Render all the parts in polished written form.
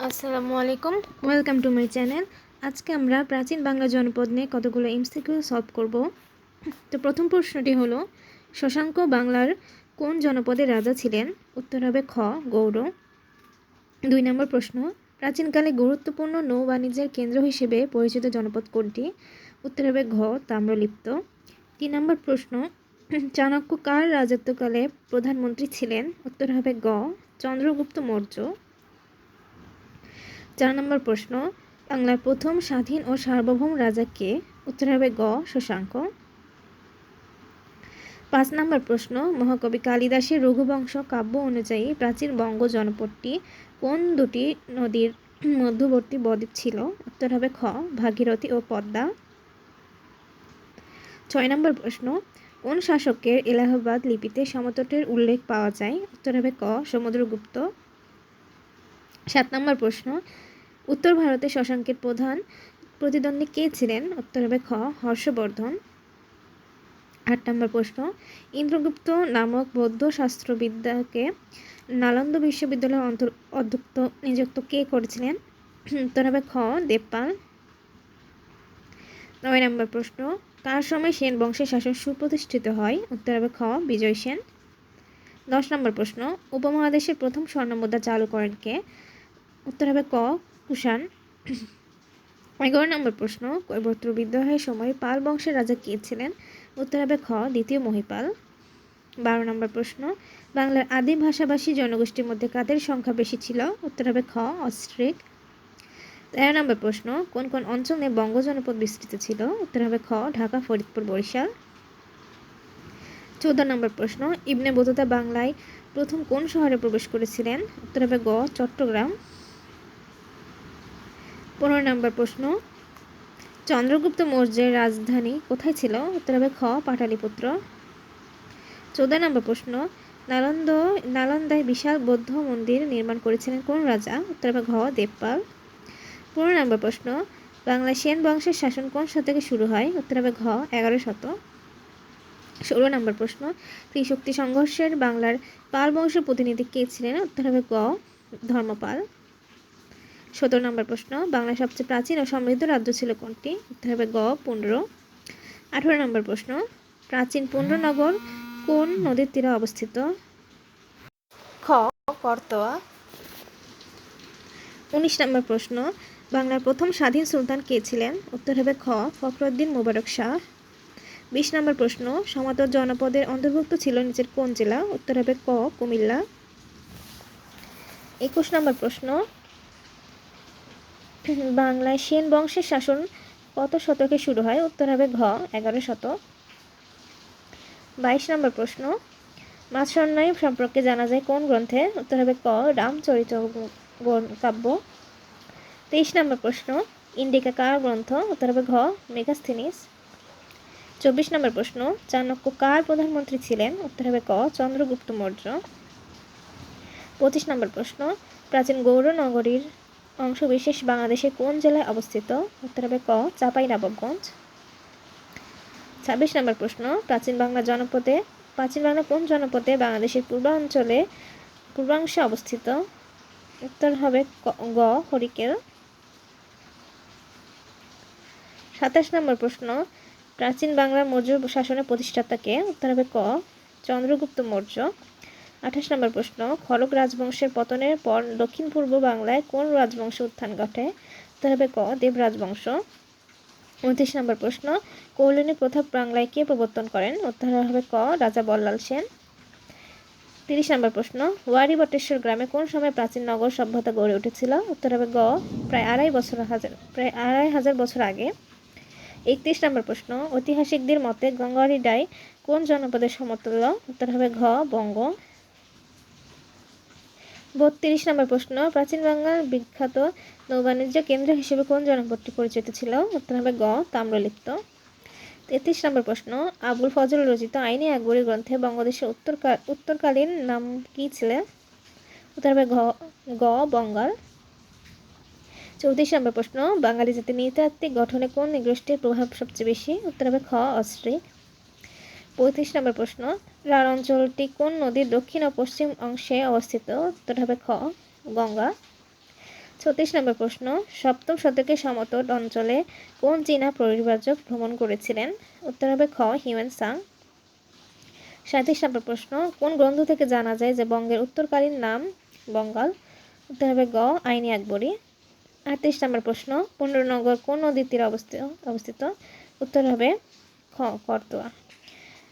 আসসালামু আলাইকুম, welcome to my channel. আজকে আমরা প্রাচীন বাংলা জনপদ নিয়ে কতগুলো এমসিকিউ সলভ করব। তো প্রথম প্রশ্নটি হলো, শশাঙ্ক বাংলার কোন জনপদের রাজা ছিলেন? উত্তর হবে খ, গৌড়। 2 নম্বর প্রশ্ন, প্রাচীনকালে গুরুত্বপূর্ণ নৌ বাণিজ্যের কেন্দ্র হিসেবে পরিচিত জনপদ কোনটি? উত্তর হবে ঘ, তাম্রলিপ্ত। 3 নম্বর প্রশ্ন, চাণক্য কার রাজত্বকালে প্রধানমন্ত্রী ছিলেন? উত্তর হবে গ, চন্দ্রগুপ্ত মৌর্য। 4 নম্বর প্রশ্ন, বাংলার প্রথম স্বাধীন ও সার্বভৌম রাজা কে? উত্তর হবে গ, শশাঙ্ক। 5 নম্বর প্রশ্ন, মহাকবি কালিদাসের রঘুবংশ কাব্য অনুযায়ী প্রাচীন বঙ্গ জনপদটি কোন দুটি নদীর মধ্যবর্তী বদ্বীপ ছিল? উত্তর হবে খ, ভাগীরথী ও পদ্মা। 6 নম্বর প্রশ্ন, কোন শাসকের এলাহাবাদ লিপিতে সমতটের উল্লেখ পাওয়া যায়? উত্তর হবে ক, সমুদ্রগুপ্ত। 7 নম্বর প্রশ্ন, উত্তর ভারতে শশাঙ্কের প্রধান প্রতিদ্বন্দ্বী কে ছিলেন? উত্তর হবে খ, হর্ষবর্ধন। 8 নম্বর প্রশ্ন, ইন্দ্রগুপ্ত নামক বৌদ্ধ শাস্ত্রবিদ্যাকে নালন্দা বিশ্ববিদ্যালয়ের অধ্যক্ষ নিযুক্ত কে করেছিলেন? উত্তর হবে খ, দেবপাল। 9 নম্বর প্রশ্ন, কার সময় সেন বংশের শাসন সুপ্রতিষ্ঠিত হয়? উত্তর হবে খ, বিজয় সেন। 10 নম্বর প্রশ্ন, উপমহাদেশের প্রথম স্বর্ণমুদ্রা চালু করেন কে? উত্তর হবে ক, কুষাণ। 11 নম্বর প্রশ্ন, কৈবর্ত বিদ্রোহের সময় পাল বংশের রাজা কে ছিলেন? উত্তর হবে খ, দ্বিতীয় মহিপাল। 12 নম্বর প্রশ্ন, বাংলার আদি ভাষাভাষী জনগোষ্ঠীর মধ্যে কাদের সংখ্যা বেশি ছিল? উত্তর হবে খ, অস্ট্রিক। 13 নম্বর প্রশ্ন, কোন কোন অঞ্চল নিয়ে বঙ্গ জনপদ বিস্তৃত ছিল? উত্তর হবে খ, ঢাকা, ফরিদপুর, বরিশাল। 14 নম্বর প্রশ্ন, ইবনে বতুতা বাংলায় প্রথম কোন শহরে প্রবেশ করেছিলেন? উত্তর হবে গ, চট্টগ্রাম। 15 নম্বর প্রশ্ন, চন্দ্রগুপ্ত মৌর্যের রাজধানী কোথায় ছিল? উত্তর হবে খ, পাটালিপুত্র। 14 নম্বর প্রশ্ন, নালন্দায় বিশাল বৌদ্ধ মন্দির নির্মাণ করেছিলেন কোন রাজা? উত্তর হবে ঘ, দেবপাল। 15 নম্বর প্রশ্ন, বাংলায় সেন বংশের শাসন কোন শতকে শুরু হয়? উত্তর হবে ঘ, 11 শতক। 16 নম্বর প্রশ্ন, ত্রিশক্তি সংঘর্ষের বাংলার পাল বংশের প্রতিনিধি কে ছিলেন? উত্তর হবে গ, ধর্মপাল। 17 নম্বর প্রশ্ন, বাংলার সবচেয়ে প্রাচীন ও সমৃদ্ধ রাজ্য ছিল কোনটি? উত্তর হবে গ, পুন্ড্র। 18 নম্বর প্রশ্ন, প্রাচীন পুন্ড্রনগর কোন নদীর তীরে অবস্থিত? খ, করতোয়া। 19 নম্বর প্রশ্ন, বাংলার প্রথম স্বাধীন সুলতান কে ছিলেন? উত্তর হবে খ, ফখরুদ্দীন মুবারক শাহ। 20 নম্বর প্রশ্ন, সমাদর জনপদের অন্তর্ভুক্ত ছিল নিচের কোন জেলা? উত্তর হবে ক, কুমিল্লা। 21 নম্বর প্রশ্ন, বাংলায় সেন বংশের শাসন কত শতকে শুরু হয়? উত্তর হবে ঘ, 11 শতক। 22 নম্বর প্রশ্ন, মাছরাঙা সম্পর্কে জানা যায় কোন গ্রন্থে? উত্তর হবে ক, রামচরিত কাব্য। 23 নম্বর প্রশ্ন, ইন্ডিকা কার গ্রন্থ? উত্তর হবে ঘ, মেগাস্থিনিস। 24 নম্বর প্রশ্ন, চাণক্য কার প্রধানমন্ত্রী ছিলেন? উত্তর হবে ক, চন্দ্রগুপ্ত মৌর্য। 25 নম্বর প্রশ্ন, প্রাচীন গৌড় নগরীর অংশবিশেষ বাংলাদেশের কোন জেলায় অবস্থিত? উত্তর হবে ক, চাঁপাইনবাবগঞ্জ। 26 নম্বর প্রশ্ন, প্রাচীন বাংলা কোন জনপদে বাংলাদেশের পূর্বাংশে অবস্থিত? উত্তর হবে গ, হরিকেল। 27 নম্বর প্রশ্ন, প্রাচীন বাংলার মৌর্য শাসনের প্রতিষ্ঠাতা কে? উত্তর হবে ক, চন্দ্রগুপ্ত মৌর্য। 28 নম্বর প্রশ্ন, খড়গ রাজবংশের পতনের পর দক্ষিণ পূর্ব বাংলায় কোন রাজবংশের উত্থান ঘটে? উত্তর হবে ক, দেব রাজবংশ। 29 নম্বর প্রশ্ন, কৌলিনী প্রথা বাংলায় কে প্রবর্তন করেন? উত্তর হবে ক, রাজা বল্লাল সেন। 30 নম্বর প্রশ্ন, ওয়ারী বটেশ্বর গ্রামে কোন সময় প্রাচীন নগর সভ্যতা গড়ে উঠেছিল? উত্তর হবে গ, প্রায় আড়াই হাজার বছর আগে। 31 নম্বর প্রশ্ন, ঐতিহাসিকদের মতে গঙ্গারী ডাই কোন জনপদের সমতুল্য? উত্তর হবে ঘ, বঙ্গ। 32 নম্বর প্রশ্ন, প্রাচীন বাংলার বিখ্যাত নৌবাণিজ্য কেন্দ্র হিসেবে কোন জনপদটি পরিচিত ছিল? উত্তর হবে গ, তাম্রলিপ্ত। 33 নম্বর প্রশ্ন, আবুল ফজল রচিত আইনে আকবরী গ্রন্থে বঙ্গদেশের উত্তরকালীন নাম কি ছিল? উত্তর হবে গ, বঙ্গাল। 34 নম্বর প্রশ্ন, বাঙালি জাতির নৃতাত্ত্বিক গঠনে কোন নৃগোষ্ঠীর প্রভাব সবচেয়ে বেশি? উত্তর হবে খ, অস্ট্রিক। 35 নম্বর প্রশ্ন, রাঢ় অঞ্চলটি কোন নদীর দক্ষিণ ও পশ্চিম অংশে অবস্থিত? উত্তর হবে খ, গঙ্গা। 36 নম্বর প্রশ্ন, সপ্তম শতকে সমতট অঞ্চলে কোন চীনা পরিব্রাজক ভ্রমণ করেছিলেন? উত্তর হবে খ হিউয়েন সাং। 37 নম্বর প্রশ্ন, কোন গ্রন্থ থেকে জানা যায় যে বঙ্গের উত্তরকালীন নাম বঙ্গাল? উত্তর হবে গ আইনি আকবরী। 38 নম্বর প্রশ্ন, পুণ্ডরনগর কোন নদীর তীরে অবস্থিত? উত্তর হবে খ করতোয়া।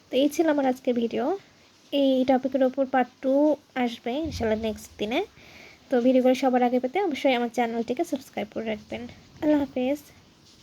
তো এই ছিল আমার আজকের ভিডিও। এই টপিকের ওপর পার্ট 2 আসবে ইনশাআল্লাহ নেক্সট দিনে। তো ভিডিওগুলো সবার আগে পেতে অবশ্যই আমার চ্যানেলটিকে সাবস্ক্রাইব করে রাখবেন। আল্লাহ হাফেজ।